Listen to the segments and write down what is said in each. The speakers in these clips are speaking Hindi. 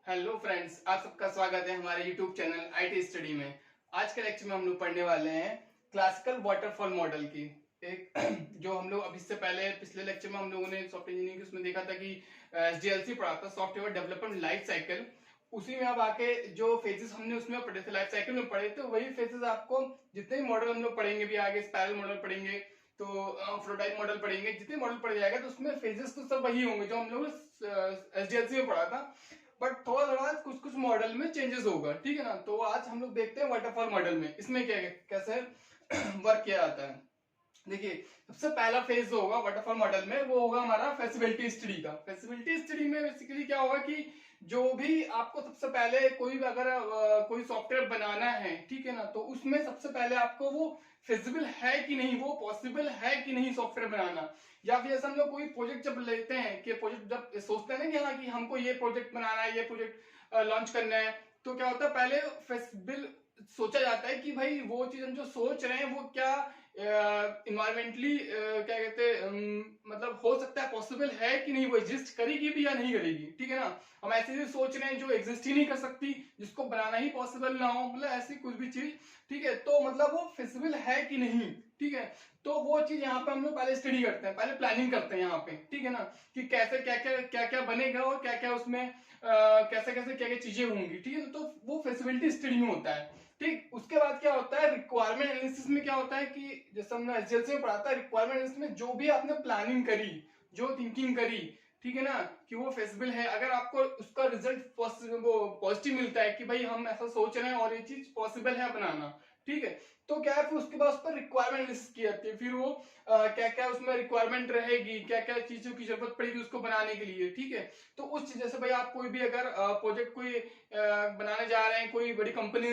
हेलो फ्रेंड्स, आप सबका स्वागत है हमारे यूट्यूब चैनल आईटी स्टडी में। आज के लेक्चर में हम लोग पढ़ने वाले हैं क्लासिकल वाटरफॉल मॉडल की। एक जो हम लोग अभी से पहले पिछले लेक्चर में हम लोगों ने सॉफ्टवेयर इंजीनियरिंग उसमें देखा था कि एसडीएलसी पढ़ा था, सॉफ्टवेयर डेवलपमेंट लाइफ साइकिल। उसी में अब आके जो फेजेस हमने उसमें पढ़े थे, लाइफ साइकिल में पढ़े थे, वही फेजेस आपको जितने भी मॉडल हम लोग पढ़ेंगे भी आगे, स्पाइरल मॉडल पढ़ेंगे तो फ्लोटाइप मॉडल पढ़ेंगे, जितने मॉडल पढ़ जाएगा तो उसमें फेजेस तो सब वही होंगे जो हम लोग एसडीएलसी में पढ़ा था। बट थोड़ा थोड़ा कुछ कुछ मॉडल में चेंजेस होगा, ठीक है ना। तो आज हम लोग देखते हैं वाटरफॉल मॉडल में इसमें क्या कैसे वर्क किया जाता है। देखिए, सबसे पहला फेज जो होगा वाटरफॉल मॉडल में वो होगा हमारा फेसिबिलिटी स्टडी का। फेसिबिलिटी स्टडी में बेसिकली क्या होगा कि जो भी आपको सबसे पहले कोई भी अगर कोई सॉफ्टवेयर बनाना है, ठीक है ना, तो उसमें सबसे पहले आपको वो फिजिबल है कि नहीं, वो पॉसिबल है कि नहीं सॉफ्टवेयर बनाना। या फिर जैसे हम लोग कोई प्रोजेक्ट जब लेते हैं कि प्रोजेक्ट जब सोचते हैं ना कि हाँ कि हमको ये प्रोजेक्ट बनाना है, ये प्रोजेक्ट लॉन्च करना है, तो क्या होता है पहले फिजिबल सोचा जाता है कि भाई वो चीज हम जो सोच रहे हैं वो क्या इन्वायरमेंटली क्या कहते हैं मतलब हो सकता है, पॉसिबल है कि नहीं, वो एग्जिस्ट करेगी भी या नहीं करेगी, ठीक है ना। हम ऐसी चीज सोच रहे हैं जो एग्जिस्ट ही नहीं कर सकती, जिसको बनाना ही पॉसिबल ना हो, मतलब ऐसी कुछ भी चीज, ठीक है, तो मतलब वो फिजिबल है कि नहीं, ठीक है। तो वो चीज यहाँ पे हम लोग पहले स्टडी करते हैं, पहले प्लानिंग करते हैं यहाँ पे, ठीक है ना, कि कैसे क्या क्या बनेगा और क्या क्या उसमें कैसे कैसे क्या क्या चीजें होंगी, ठीक है। तो वो फेसिबिलिटी स्टडी में होता है, ठीक। उसके बाद क्या होता है रिक्वायरमेंट एनालिसिस में, क्या होता है कि जैसे हमने एसडीएलसी में पढ़ा था, रिक्वायरमेंट एनालिसिस में जो भी आपने प्लानिंग करी, जो थिंकिंग करी, ठीक है ना, कि वो फेसिबल है, अगर आपको उसका रिजल्ट पॉजिटिव मिलता है कि भाई हम ऐसा सोच रहे हैं और ये चीज पॉसिबल है बनाना, ठीक है, तो क्या है फिर उसके बाद उस पर रिक्वायरमेंट एनालिसिस की जाती है। फिर वो क्या क्या उसमें रिक्वायरमेंट रहेगी, क्या क्या चीजों की जरूरत पड़ेगी उसको बनाने के लिए, ठीक है। तो उस चीज जैसे भाई आप कोई भी अगर प्रोजेक्ट कोई बनाने जा रहे हैं, कोई बड़ी कंपनी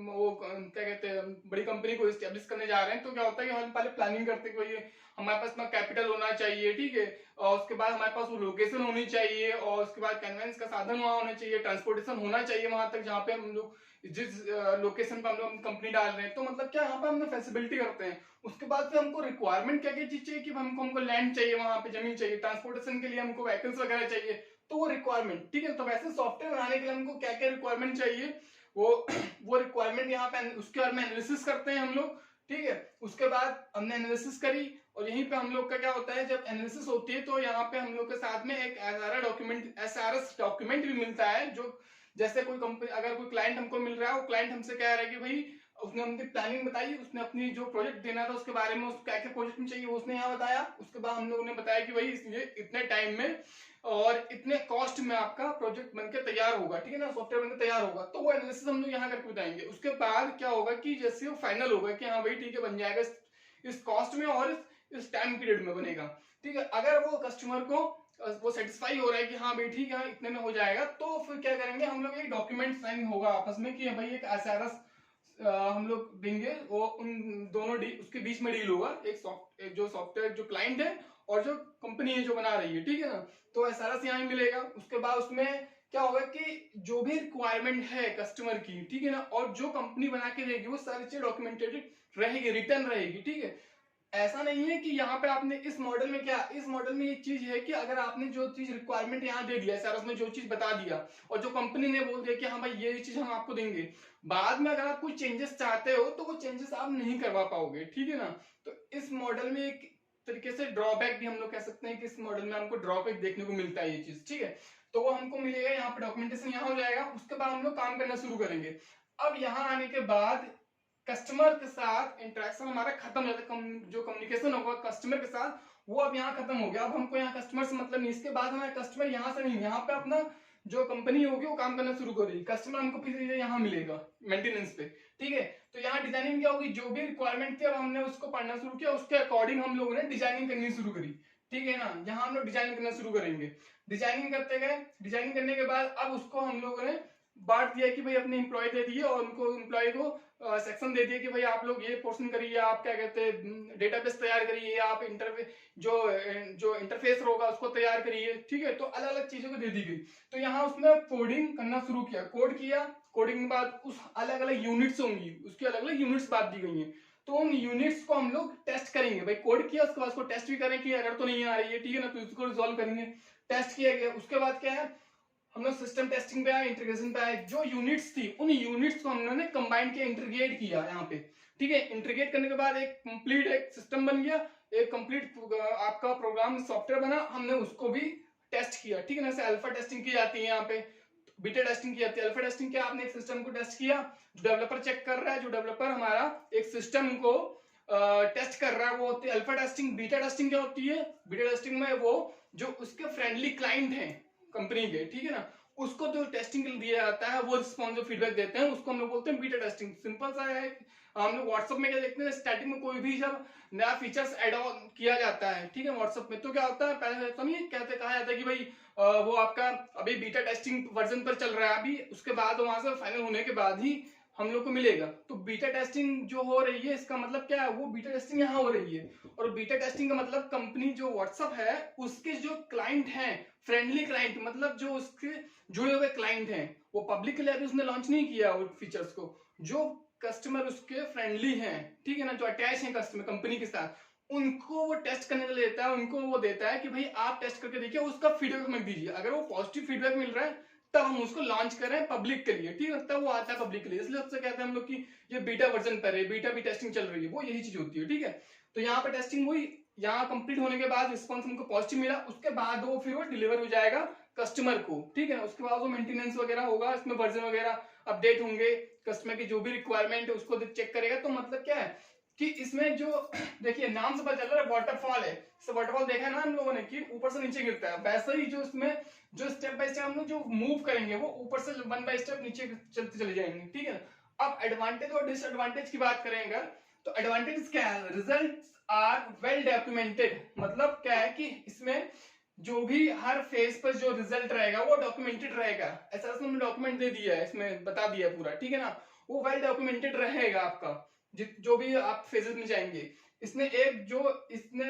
वो क्या कहते हैं बड़ी कंपनी को स्टेब्लिश करने जा रहे हैं, तो क्या होता है कि हम पहले प्लानिंग करते हैं कि भाई हमारे पास इतना कैपिटल होना चाहिए, ठीक है, और उसके बाद हमारे पास वो लोकेशन होनी चाहिए, और उसके बाद कन्वेंस का साधन वहां होना चाहिए, ट्रांसपोर्टेशन होना चाहिए वहां तक जहाँ पे हम लोग जिस लोकेशन पे हम लोग कंपनी डाल रहे हैं। तो मतलब क्या यहाँ पे हमने फैसिलिटी करते हैं। उसके बाद फिर हमको रिक्वायरमेंट क्या क्या चीज चाहिए कि हमको लैंड चाहिए, वहां पे जमीन चाहिए, ट्रांसपोर्टेशन के लिए हमको व्हीकल्स वगैरह चाहिए, तो वो रिक्वायरमेंट, ठीक है। तो वैसे सॉफ्टवेयर बनाने के लिए हमको क्या क्या रिक्वायरमेंट चाहिए, वो वो रिक्वायरमेंट यहाँ पे उसके बारे में एनालिसिस करते हैं हम लोग, ठीक है। उसके बाद हमने एनालिसिस करी, और यहीं पे हम लोग का क्या होता है जब एनालिसिस होती है तो यहाँ पे हम लोग के साथ में एक एसआरएस डॉक्यूमेंट भी मिलता है। जो जैसे कोई कंपनी अगर कोई क्लाइंट हमको मिल रहा है, वो क्लाइंट हमसे कह रहा है कि भाई उसने हमने प्लानिंग बताई, उसने अपनी जो प्रोजेक्ट देना था उसके बारे में, उसको क्या क्या प्रोजेक्ट में चाहिए उसने यहाँ बताया। उसके बाद हम लोगों ने बताया कि भाई ये इतने टाइम में और इतने कॉस्ट में आपका प्रोजेक्ट बनकर तैयार होगा, ठीक है ना, सॉफ्टवेयर बनकर तैयार होगा। तो वो एनालिसिस हम लोग यहाँ करके बताएंगे। उसके बाद क्या होगा कि जैसे वो फाइनल होगा कि हाँ भाई ठीक है बन जाएगा इस कॉस्ट में और इस टाइम पीरियड में बनेगा, ठीक है। अगर वो कस्टमर को वो सेटिस्फाई हो रहा है कि हाँ भाई ठीक है इतने में हो जाएगा, तो फिर क्या करेंगे हम लोग, एक डॉक्यूमेंट साइन होगा आपस में कि भाई एक एसआरएस हम लोग देंगे, वो उन दोनों उसके बीच में डील होगा, एक जो सॉफ्टवेयर जो क्लाइंट है और जो कंपनी है जो बना रही है, ठीक है ना। तो एसआरएस यहाँ मिलेगा। उसके बाद उसमें क्या होगा कि जो भी रिक्वायरमेंट है कस्टमर की, ठीक है ना, और जो कंपनी बना के देगी वो सारी चीज डॉक्यूमेंटेड रहेगी, रिटर्न रहेगी, ठीक है। ऐसा नहीं है कि यहाँ पे आपने इस मॉडल में क्या, इस मॉडल में ये चीज है कि अगर आपने जो चीज रिक्वायरमेंट यहाँ दे दिया सर, उसमें जो चीज बता दिया और जो कंपनी ने बोल दिया कि हाँ भाई ये चीज हम आपको देंगे, बाद में अगर आप कोई चेंजेस चाहते हो तो वो चेंजेस आप नहीं करवा पाओगे, ठीक है ना। तो इस मॉडल में एक तरीके से ड्रॉबैक भी हम लोग कह सकते हैं कि इस मॉडल में हमको ड्रॉबैक देखने को मिलता है ये चीज, ठीक है। तो वो हमको मिलेगा, यहाँ पे डॉक्यूमेंटेशन यहाँ हो जाएगा। उसके बाद हम लोग काम करना शुरू करेंगे। अब यहाँ आने के बाद कस्टमर के साथ इंटरेक्शन हमारा खत्म हो जाता है, जो कम्युनिकेशन होगा कस्टमर के साथ वो अब यहाँ खत्म हो गया। अब हमको यहाँ कस्टमर से मतलब नहीं, इसके बाद हमारे कस्टमर यहाँ से नहीं, यहाँ पे अपना जो कंपनी होगी वो काम करना शुरू करेगी, कस्टमर हमको फिर यहाँ मिलेगा मेंटेनेंस पे, ठीक है। तो यहाँ डिजाइनिंग क्या होगी, जो भी रिक्वायरमेंट थी अब हमने उसको पढ़ना शुरू किया, उसके अकॉर्डिंग हम लोगों ने डिजाइनिंग करनी शुरू करी, ठीक है ना। यहाँ हम लोग डिजाइनिंग करना शुरू करेंगे, डिजाइनिंग करते गए, डिजाइनिंग करने के बाद अब उसको हम लोगों ने बांट दिया कि भाई अपने एम्प्लॉय दे दिए और उनको एम्प्लॉय को सेक्शन दे दिए कि भाई आप लोग ये पोर्शन करिए, आप क्या कहते हैं डेटाबेस तैयार करिए, आप जो जो इंटरफेस होगा उसको तैयार करिए, ठीक है। तो अलग अलग चीजों को दे दी गई। तो यहाँ उसने कोडिंग करना शुरू किया, कोड किया, कोडिंग के बाद उस अलग अलग यूनिट्स होंगी, उसकी अलग अलग यूनिट्स बांट दी गई हैं। तो उन यूनिट्स को हम लोग टेस्ट करेंगे, भाई कोड किया उसके बाद उसको टेस्ट भी करें कि एरर तो नहीं आ रही है, ठीक है ना, तो इसको रिजॉल्व करेंगे। टेस्ट किया गया, उसके बाद क्या है हम लोग सिस्टम टेस्टिंग पे आए, इंटीग्रेशन पे आए। जो यूनिट्स थी उन यूनिट्स को हम लोगों ने कंबाइन किया, इंटीग्रेट किया यहाँ पे, ठीक है। इंटीग्रेट करने के बाद एक कंप्लीट एक सिस्टम बन गया, एक कंप्लीट आपका प्रोग्राम सॉफ्टवेयर बना। हमने उसको भी टेस्ट किया, ठीक है ना। जैसे अल्फा टेस्टिंग की जाती है, यहाँ पे बीटा टेस्टिंग की जाती है। अल्फा टेस्टिंग क्या, आपने एक सिस्टम को टेस्ट किया, डेवलपर चेक कर रहा है, जो डेवलपर हमारा एक सिस्टम को टेस्ट कर रहा है, वो होती है अल्फा टेस्टिंग। बीटा टेस्टिंग क्या होती है, बीटा टेस्टिंग में वो जो उसके फ्रेंडली क्लाइंट हैं कंपनी के, ठीक है ना, उसको जो टेस्टिंग के लिए दिया जाता है, वो रिस्पॉन्स जो फीडबैक देते हैं, उसको हम लोग बोलते हैं बीटा टेस्टिंग। सिंपल सा है। हम लोग व्हाट्सएप में क्या देखते हैं, स्टार्टिंग में कोई भी जब नया फीचर्स ऐड ऑन किया जाता है, ठीक है, व्हाट्सएप में, तो क्या होता है, पहले तो नहीं कहते, कहा जाता है कि भाई वो आपका अभी बीटा टेस्टिंग वर्जन पर चल रहा है अभी, उसके बाद वहां से फाइनल होने के बाद ही हम लोग को मिलेगा। तो बीटा टेस्टिंग जो हो रही है, इसका मतलब क्या है, वो बीटा टेस्टिंग यहाँ हो रही है। और बीटा टेस्टिंग का मतलब कंपनी जो व्हाट्सएप है उसके जो क्लाइंट हैं, फ्रेंडली क्लाइंट, मतलब जो उसके जुड़े हुए क्लाइंट हैं, वो पब्लिक के लिए अभी उसने लॉन्च नहीं किया वो फीचर्स को, जो कस्टमर उसके फ्रेंडली हैं, ठीक है ना, जो अटैच हैं कस्टमर कंपनी के साथ, उनको वो टेस्ट करने के लिए देता है। उनको वो देता है कि भाई आप टेस्ट करके देखिए, उसका फीडबैक हमें दीजिए। अगर वो पॉजिटिव फीडबैक मिल रहा है तब हम उसको लॉन्च करें पब्लिक के लिए, ठीक है, तब वो आता है पब्लिक के लिए। इसलिए सबसे कहते हैं हम लोग कि ये बीटा वर्जन पर है, बीटा भी टेस्टिंग चल रही है, वो यही चीज होती है, ठीक है। तो यहाँ पे टेस्टिंग हुई, यहाँ कंप्लीट होने के बाद रिस्पॉन्स हमको पॉजिटिव मिला, उसके बाद वो फिर वो डिलीवर हो जाएगा कस्टमर को, ठीक है। उसके बाद वो मेंटेनेंस वगैरह होगा, इसमें वर्जन वगैरह अपडेट होंगे, कस्टमर की जो भी रिक्वायरमेंट है उसको चेक करेगा। तो मतलब क्या है कि इसमें जो देखिए नाम से पता चल रहा है वाटरफॉल है, वाटरफॉल देखा है ना हम लोगों ने कि ऊपर से नीचे गिरता है, वैसे ही जो इसमें जो स्टेप बाय स्टेप हम लोग जो मूव करेंगे वो ऊपर से वन बाय स्टेप नीचे चलते चले जाएंगे, ठीक है। अब एडवांटेज और डिसएडवांटेज की बात करें अगर, तो एडवांटेज क्या है, रिजल्ट्स आर वेल डॉक्यूमेंटेड। मतलब क्या है कि इसमें जो भी हर फेज पर जो रिजल्ट रहेगा वो डॉक्यूमेंटेड रहेगा। ऐसा उसने डॉक्यूमेंट दे दिया है, इसमें बता दिया है पूरा, ठीक है ना। वो वेल डॉक्यूमेंटेड रहेगा आपका, जो भी आप फेजेस में जाएंगे। इसने एक जो इसने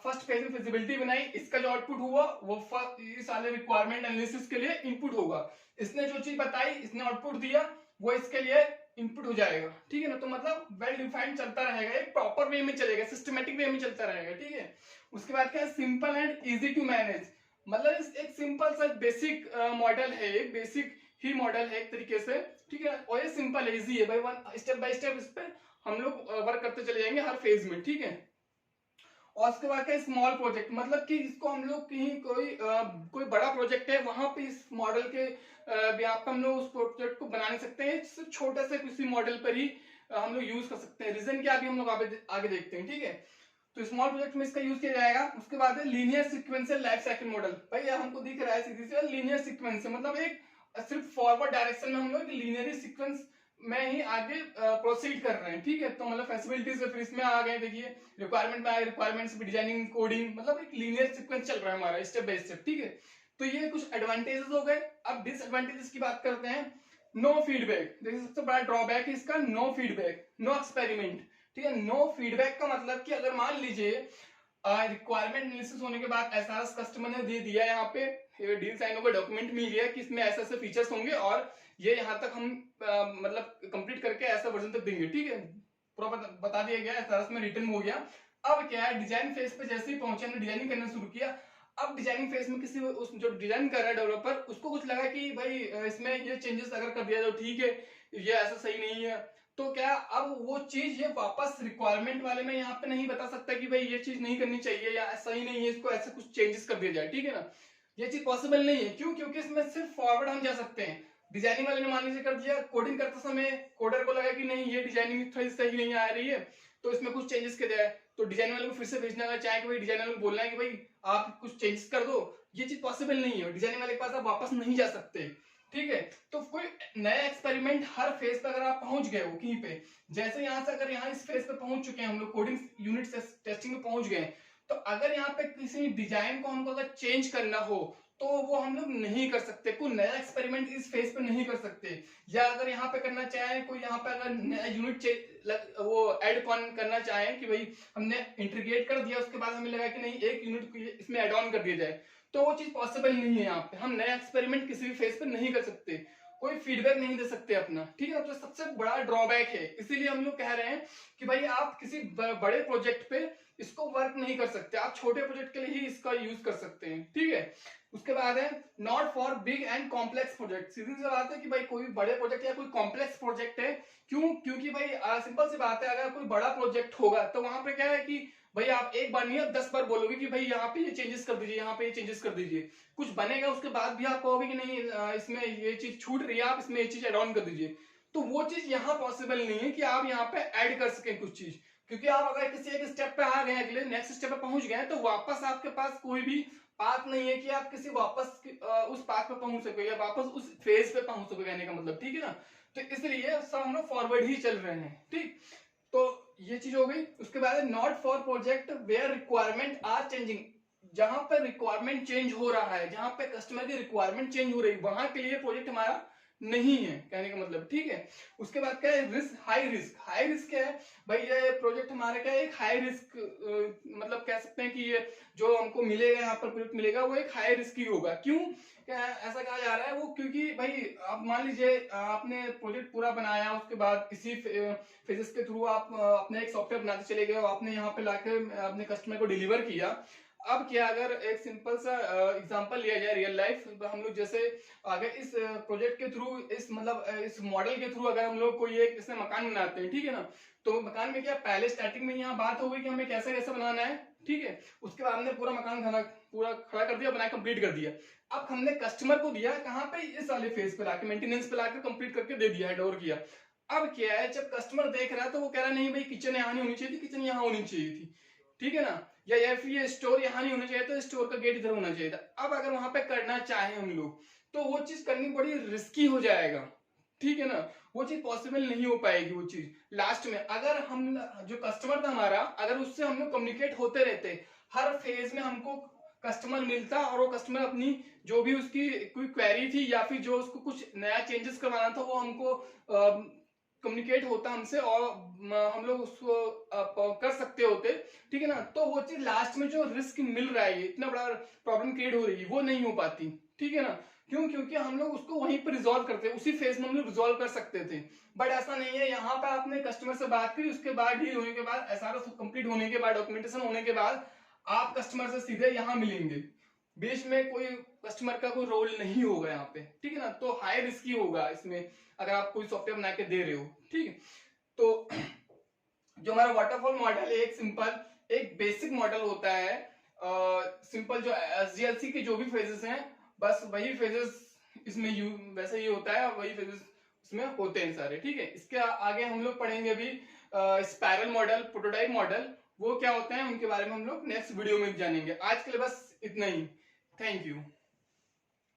फर्स्ट फेज में फिजिबिलिटी बनाई, इसका जो आउटपुट हुआ वो ये सारे रिक्वायरमेंट एनालिसिस के लिए इनपुट होगा। इसने जो चीज बताई, इसने आउटपुट दिया, वो इसके लिए इनपुट हो जाएगा, ठीक है ना। तो मतलब वेल डिफाइंड चलता रहेगा, एक प्रॉपर वे में चलेगा, सिस्टमेटिक वे में चलता रहेगा, ठीक है। उसके बाद क्या है, simple and easy to manage. मतलब एक सिंपल सा बेसिक मॉडल है, एक बेसिक ही मॉडल है एक तरीके से, ठीक है। और ये सिंपल है, इजी है भाई, वन स्टेप बाय स्टेप इस पे हम लोग वर्क करते चले जाएंगे हर फेज में, ठीक है। और उसके बाद क्या, स्मॉल प्रोजेक्ट, मतलब कि इसको हम लोग कहीं कोई बड़ा प्रोजेक्ट है वहां पे इस मॉडल के यहाँ पे हम लोग उस प्रोजेक्ट को बना नहीं सकते हैं, छोटे से किसी मॉडल पर ही हम लोग यूज कर सकते हैं। रीजन क्या अभी हम लोग आगे देखते हैं, ठीक है। तो स्मॉल प्रोजेक्ट में इसका यूज किया जाएगा। उसके बाद है linear sequential life cycle model. भाई हमको दिख रहा है सीधी सी लीनियर सीक्वेंस, मतलब एक सिर्फ फॉरवर्ड डायरेक्शन में हम लोग लीनियर सीक्वेंस में ही आगे प्रोसीड कर रहे हैं, ठीक है। तो मतलब फैसिलिटीज फिर इसमें आ गए, देखिए रिक्वायरमेंट में आए, रिक्वायरमेंट्स डिजाइनिंग कोडिंग, मतलब एक लीनियर सीक्वेंस चल रहा है हमारा स्टेप बाय स्टेप, ठीक है। तो ये कुछ एडवांटेजेस हो गए। अब डिसएडवांटेजेस की बात करते हैं। नो फीडबैक, देखिए सबसे बड़ा ड्रॉबैक है इसका, नो फीडबैक, नो एक्सपेरिमेंट, ठीक है। नो फीडबैक का मतलब कि अगर मान लीजिए रिक्वायरमेंट एनालिसिस होने के बाद एसआरएस कस्टमर ने दे दिया, यहाँ पे डील साइन होकर डॉक्यूमेंट मिल गया कि इसमें ऐसे ऐसे फीचर्स होंगे और ये यहाँ तक हम मतलब कंप्लीट करके ऐसा वर्जन तक देंगे, ठीक है, पूरा बता दिया गया, एसआरएस में रिटर्न हो गया। अब क्या है, डिजाइन फेज पे जैसे ही पहुंचे, हमने डिजाइनिंग करना शुरू किया। अब डिजाइनिंग फेज में किसी उस जो डिजाइन कर रहा है डेवलपर, उसको कुछ लगा कि भाई इसमें ये चेंजेस अगर कर दिया तो ठीक है, ये ऐसा सही नहीं है। तो क्या अब वो चीज ये वापस रिक्वायरमेंट वाले में यहाँ पे नहीं बता सकता कि भाई ये चीज नहीं करनी चाहिए या सही नहीं है, इसको ऐसे कुछ चेंजेस कर दिया जाए, ठीक है ना। ये चीज पॉसिबल नहीं है, क्यों, क्योंकि इसमें सिर्फ फॉरवर्ड हम जा सकते हैं। डिजाइनिंग वाले ने मान लीजिए कर दिया, कोडिंग करते समय कोडर को लगा कि नहीं ये डिजाइनिंग थोड़ी सही नहीं आ रही है, तो इसमें कुछ चेंजेस कर दिया है, तो डिजाइन वाले को फिर से भेजना है, चाहे कि भाई डिजाइनर को बोलना है कि भाई आप कुछ चेंजेस कर दो, ये चीज पॉसिबल नहीं है, डिजाइनिंग वाले के पास आप वापस नहीं जा सकते, ठीक है। तो कोई नया एक्सपेरिमेंट हर फेज पे अगर आप पहुंच गए हो कहीं पे, जैसे यहाँ से अगर यहाँ इस फेज पे पहुंच चुके हैं हम लोग, कोडिंग यूनिट टेस्टिंग में पहुंच गए, तो अगर यहाँ पे किसी डिजाइन को हमको अगर चेंज करना हो तो वो हम लोग नहीं कर सकते, कोई नया एक्सपेरिमेंट इस फेज पे नहीं कर सकते। या अगर यहाँ पे करना चाहे कोई, यहाँ पे अगर नया यूनिट वो ऐड करना चाहे कि भाई हमने इंटीग्रेट कर दिया, उसके बाद हमें लगा कि नहीं एक यूनिट इसमें एड ऑन कर दिया जाए, तो वो चीज पॉसिबल नहीं है। यहाँ पे हम नया एक्सपेरिमेंट किसी भी फेज पे नहीं कर सकते। कोई फीडबैक नहीं दे सकते अपना, ठीक है। तो सबसे बड़ा ड्रॉबैक है, इसीलिए हम लोग कह रहे हैं कि भाई आप किसी बड़े प्रोजेक्ट पे इसको वर्क नहीं कर सकते, आप छोटे प्रोजेक्ट के लिए ही इसका यूज कर सकते हैं, ठीक है। उसके बाद है not for big and complex project. सीधी सी बात है कि भाई कोई बड़े प्रोजेक्ट या कोई कॉम्प्लेक्स प्रोजेक्ट है, क्यों? क्योंकि भाई सिंपल सी बात है, अगर कोई बड़ा प्रोजेक्ट होगा तो वहां पे क्या है कि भाई आप एक बार नहीं, आप 10 बार बोलोगे कि भाई यहाँ पे ये चेंजेस कर दीजिए, यहाँ पे ये चेंजेस कर दीजिए, कुछ बनेगा उसके बाद भी आप कहोगे कि नहीं इसमें ये चीज छूट रही है, आप इसमें ये चीज एड ऑन कर दीजिए। तो वो चीज यहाँ पॉसिबल नहीं है कि आप यहाँ पे ऐड कर सके कुछ चीज, क्योंकि आप अगर किसी एक स्टेप पे आ गए, अगले नेक्स्ट स्टेप पे पहुंच गए, तो वापस आपके पास कोई भी पाथ नहीं है कि आप किसी वापस उस पाथ पे पहुंच सके या वापस उस फेज पे पहुंच सके, कहने का मतलब, ठीक है ना। तो इसलिए सब हम लोग फॉरवर्ड ही चल रहे हैं, ठीक। तो ये चीज हो गई। उसके बाद not for project where requirement are changing. जहां पर रिक्वायरमेंट चेंज हो रहा है, जहां पे कस्टमर की रिक्वायरमेंट चेंज हो रही है, वहां के लिए प्रोजेक्ट हमारा नहीं है, कहने का मतलब, ठीक है। उसके बाद क्या है, risk, high risk. High risk क्या है भाई, ये प्रोजेक्ट हमारे क्या है, एक हाई रिस्क, मतलब कह सकते हैं कि ये जो हमको मिलेगा यहाँ पर प्रोजेक्ट मिलेगा वो एक हाई रिस्क ही होगा। क्यों ऐसा कहा जा रहा है? वो क्योंकि भाई आप मान लीजिए आपने प्रोजेक्ट पूरा बनाया, उसके बाद इसी फेजेस के थ्रू आप अपने एक सॉफ्टवेयर बनाते चले गए, आपने यहाँ पे लाके अपने कस्टमर को डिलीवर किया। अब क्या, अगर एक सिंपल सा एग्जांपल लिया जाए रियल लाइफ, हम लोग जैसे अगर इस प्रोजेक्ट के थ्रू, इस मतलब इस मॉडल के थ्रू अगर हम लोग कोई एक इसमें मकान बनाते हैं, ठीक है ना, तो मकान में क्या पहले स्टार्टिंग में यहाँ बात हो गई कि हमें कैसा कैसा बनाना है, ठीक है। उसके बाद हमने पूरा मकान पूरा खड़ा कर दिया, बना कंप्लीट कर दिया। अब हमने कस्टमर को दिया कहाँ पे, इस वाले फेज पे लाके, मेंटेनेंस पे लाकर कंप्लीट करके दे दिया है, डोर किया। अब क्या है, जब कस्टमर देख रहा है तो वो कह रहा नहीं भाई किचन यहाँ नहीं होनी चाहिए थी, किचन यहाँ होनी चाहिए थी, ठीक है ना, या फिर ये स्टोर यहाँ नहीं होना चाहिए तो स्टोर का गेट इधर होना चाहिए था। अब अगर वहां पे करना चाहे हम लोग तो वो चीज करनी बड़ी रिस्की हो जाएगा, ठीक है ना, वो चीज पॉसिबल नहीं हो पाएगी। वो चीज लास्ट में अगर हम, जो कस्टमर था हमारा, अगर उससे हम लोग कम्युनिकेट होते रहते, हर फेज में हमको कस्टमर मिलता और वो कस्टमर अपनी जो भी उसकी कोई क्वेरी थी या फिर जो उसको कुछ नया चेंजेस करवाना था वो हमको कम्युनिकेट होता हमसे और हम लोग उसको कर सकते होते, ठीक है ना। तो वो चीज लास्ट में जो रिस्क मिल रहा है, इतना बड़ा प्रॉब्लम क्रिएट हो रही है, वो नहीं हो पाती, ठीक है ना। क्यों? क्योंकि हम लोग उसको वहीं पर रिजॉल्व करते, उसी फेज में हम लोग रिजॉल्व कर सकते थे। बट ऐसा नहीं है, यहाँ पे आपने कस्टमर से बात की, उसके बाद डील होने के बाद, एसआरएस कंप्लीट होने के बाद, डॉक्यूमेंटेशन होने के बाद आप कस्टमर से सीधे यहाँ मिलेंगे, बीच में कोई कस्टमर का कोई रोल नहीं होगा यहाँ पे, ठीक है ना। तो हाई रिस्की होगा इसमें अगर आप कोई सॉफ्टवेयर बना के दे रहे हो, ठीक है। तो जो हमारा वाटरफॉल मॉडल है, एक सिंपल, एक बेसिक मॉडल होता है, सिंपल जो एसडीएलसी के जो भी फेजेस हैं, बस वही फेजेस इसमें वैसे ही होता है, वही फेजेस इसमें होते हैं सारे, ठीक है। इसके आगे हम लोग पढ़ेंगे अभी स्पाइरल मॉडल, प्रोटोटाइप मॉडल, वो क्या होते हैं उनके बारे में हम लोग नेक्स्ट वीडियो में जानेंगे। आज के लिए बस इतना ही, थैंक यू।